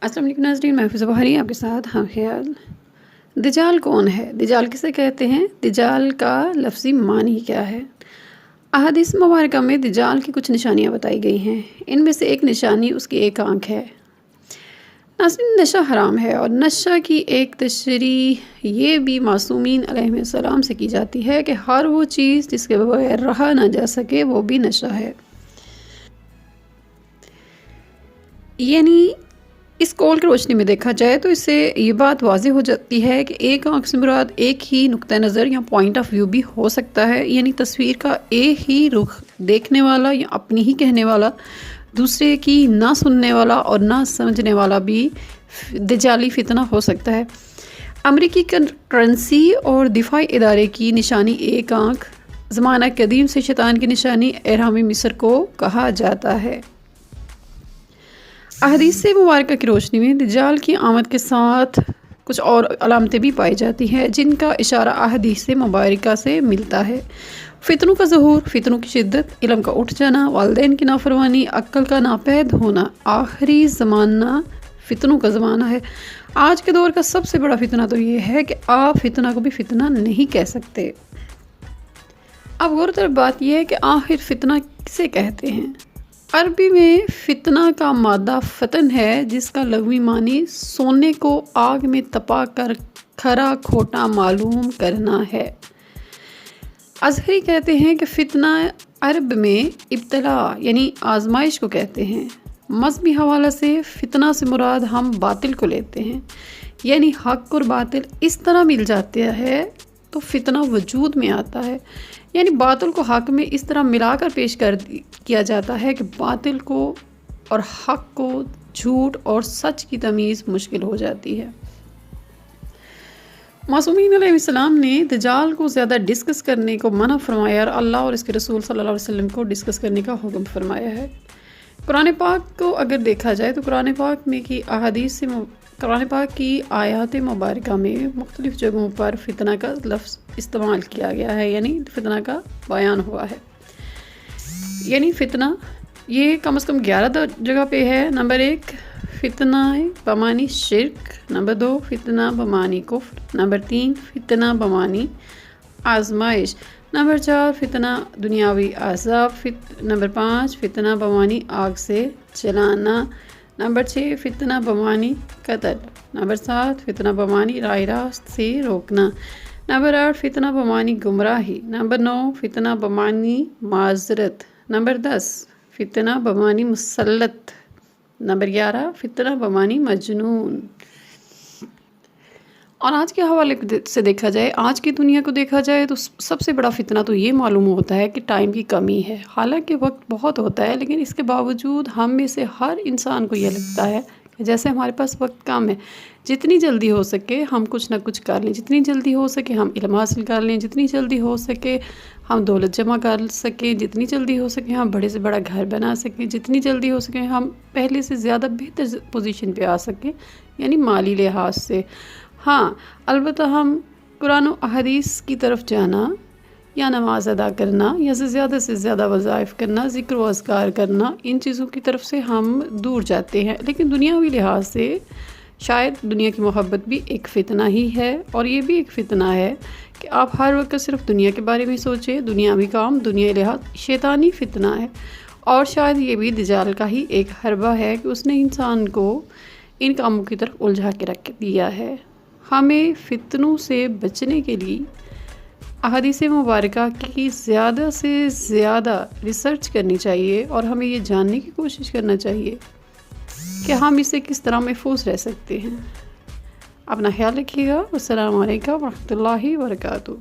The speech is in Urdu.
السلام علیکم ناظرین، میں حفظ بہاری آپ کے ساتھ ہم خیال۔ دجال کون ہے؟ دجال کسے کہتے ہیں؟ دجال کا لفظی معنی کیا ہے؟ احادیث مبارکہ میں دجال کی کچھ نشانیاں بتائی گئی ہیں۔ ان میں سے ایک نشانی اس کی ایک آنکھ ہے۔ ناظرین، نشہ حرام ہے اور نشہ کی ایک تشریح یہ بھی معصومین علیہ السلام سے کی جاتی ہے کہ ہر وہ چیز جس کے بغیر رہا نہ جا سکے وہ بھی نشہ ہے۔ یعنی اس قول کی روشنی میں دیکھا جائے تو اس سے یہ بات واضح ہو جاتی ہے کہ ایک آنکھ سے مراد ایک ہی نقطہ نظر یا پوائنٹ آف ویو بھی ہو سکتا ہے، یعنی تصویر کا ایک ہی رخ دیکھنے والا یا اپنی ہی کہنے والا، دوسرے کی نہ سننے والا اور نہ سمجھنے والا بھی دجالی فتنہ ہو سکتا ہے۔ امریکی کرنسی اور دفاعی ادارے کی نشانی ایک آنکھ، زمانہ قدیم سے شیطان کی نشانی اہرام مصر کو کہا جاتا ہے۔ احادیث مبارکہ کی روشنی میں دجال کی آمد کے ساتھ کچھ اور علامتیں بھی پائی جاتی ہیں جن کا اشارہ احادیث مبارکہ سے ملتا ہے۔ فتنوں کا ظہور، فتنوں کی شدت، علم کا اٹھ جانا، والدین کی نافرمانی، عقل کا ناپید ہونا۔ آخری زمانہ فتنوں کا زمانہ ہے۔ آج کے دور کا سب سے بڑا فتنہ تو یہ ہے کہ آپ فتنہ کو بھی فتنہ نہیں کہہ سکتے۔ اب غور طرف بات یہ ہے کہ آخر فتنہ کسے کہتے ہیں؟ عربی میں فتنہ کا مادہ فتن ہے جس کا لغوی معنی سونے کو آگ میں تپا کر کھرا کھوٹا معلوم کرنا ہے۔ ازہری کہتے ہیں کہ فتنہ عرب میں ابتلا یعنی آزمائش کو کہتے ہیں۔ مذہبی حوالہ سے فتنہ سے مراد ہم باطل کو لیتے ہیں، یعنی حق اور باطل اس طرح مل جاتے ہے تو فتنہ وجود میں آتا ہے، یعنی باطل کو حق میں اس طرح ملا کر پیش کیا جاتا ہے کہ باطل کو اور حق کو، جھوٹ اور سچ کی تمیز مشکل ہو جاتی ہے۔ معصومین علیہ السلام نے دجال کو زیادہ ڈسکس کرنے کو منع فرمایا اور اللہ اور اس کے رسول صلی اللہ علیہ وسلم کو ڈسکس کرنے کا حکم فرمایا ہے۔ قرآن پاک کو اگر دیکھا جائے تو قرآن پاک کی آیات مبارکہ میں مختلف جگہوں پر فتنہ کا لفظ استعمال کیا گیا ہے، یعنی فتنہ کا بیان ہوا ہے۔ یعنی فتنہ یہ کم از کم 11 جگہ پہ ہے۔ نمبر 1 فتنہ بمانی شرک، نمبر 2 فتنہ بمانی کفر، نمبر 3 فتنہ بمانی آزمائش، نمبر 4 فتنہ دنیاوی عذاب، نمبر 5 فتنہ بمانی آگ سے جلانا، نمبر 6 فتنہ بمانی قتل، نمبر 7 فتنہ بمانی راہ راست سے روکنا، نمبر 8 فتنہ بمانی گمراہی، نمبر 9 فتنہ بمانی معذرت، نمبر 10 فتنہ بمانی مسلط، نمبر 11 فتنہ بمانی مجنون۔ اور آج کے حوالے سے دیکھا جائے، آج کی دنیا کو دیکھا جائے تو سب سے بڑا فتنہ تو یہ معلوم ہوتا ہے کہ ٹائم کی کمی ہے۔ حالانکہ وقت بہت ہوتا ہے لیکن اس کے باوجود ہم میں سے ہر انسان کو یہ لگتا ہے کہ جیسے ہمارے پاس وقت کم ہے، جتنی جلدی ہو سکے ہم کچھ نہ کچھ کر لیں، جتنی جلدی ہو سکے ہم علم حاصل کر لیں، جتنی جلدی ہو سکے ہم دولت جمع کر سکیں، جتنی جلدی ہو سکے ہم بڑے سے بڑا گھر بنا سکیں، جتنی جلدی ہو سکے ہم پہلے سے زیادہ بہتر پوزیشن پہ آ سکیں، یعنی مالی لحاظ سے۔ ہاں، البتہ ہم قرآن و احادیث کی طرف جانا یا نماز ادا کرنا یا زیادہ سے زیادہ وظائف کرنا، ذکر و اذکار کرنا، ان چیزوں کی طرف سے ہم دور جاتے ہیں۔ لیکن دنیاوی لحاظ سے شاید دنیا کی محبت بھی ایک فتنہ ہی ہے، اور یہ بھی ایک فتنہ ہے کہ آپ ہر وقت صرف دنیا کے بارے میں سوچیں، دنیاوی کام، دنیا لحاظ شیطانی فتنہ ہے۔ اور شاید یہ بھی دجال کا ہی ایک حربہ ہے کہ اس نے انسان کو ان کاموں کی طرف الجھا کے رکھ دیا ہے۔ ہمیں فتنوں سے بچنے کے لیے احادیث مبارکہ کی زیادہ سے زیادہ ریسرچ کرنی چاہیے اور ہمیں یہ جاننے کی کوشش کرنا چاہیے کہ ہم اس سے کس طرح محفوظ رہ سکتے ہیں۔ اپنا خیال رکھیے گا۔ السلام علیکم ورحمۃ اللہ وبرکاتہ۔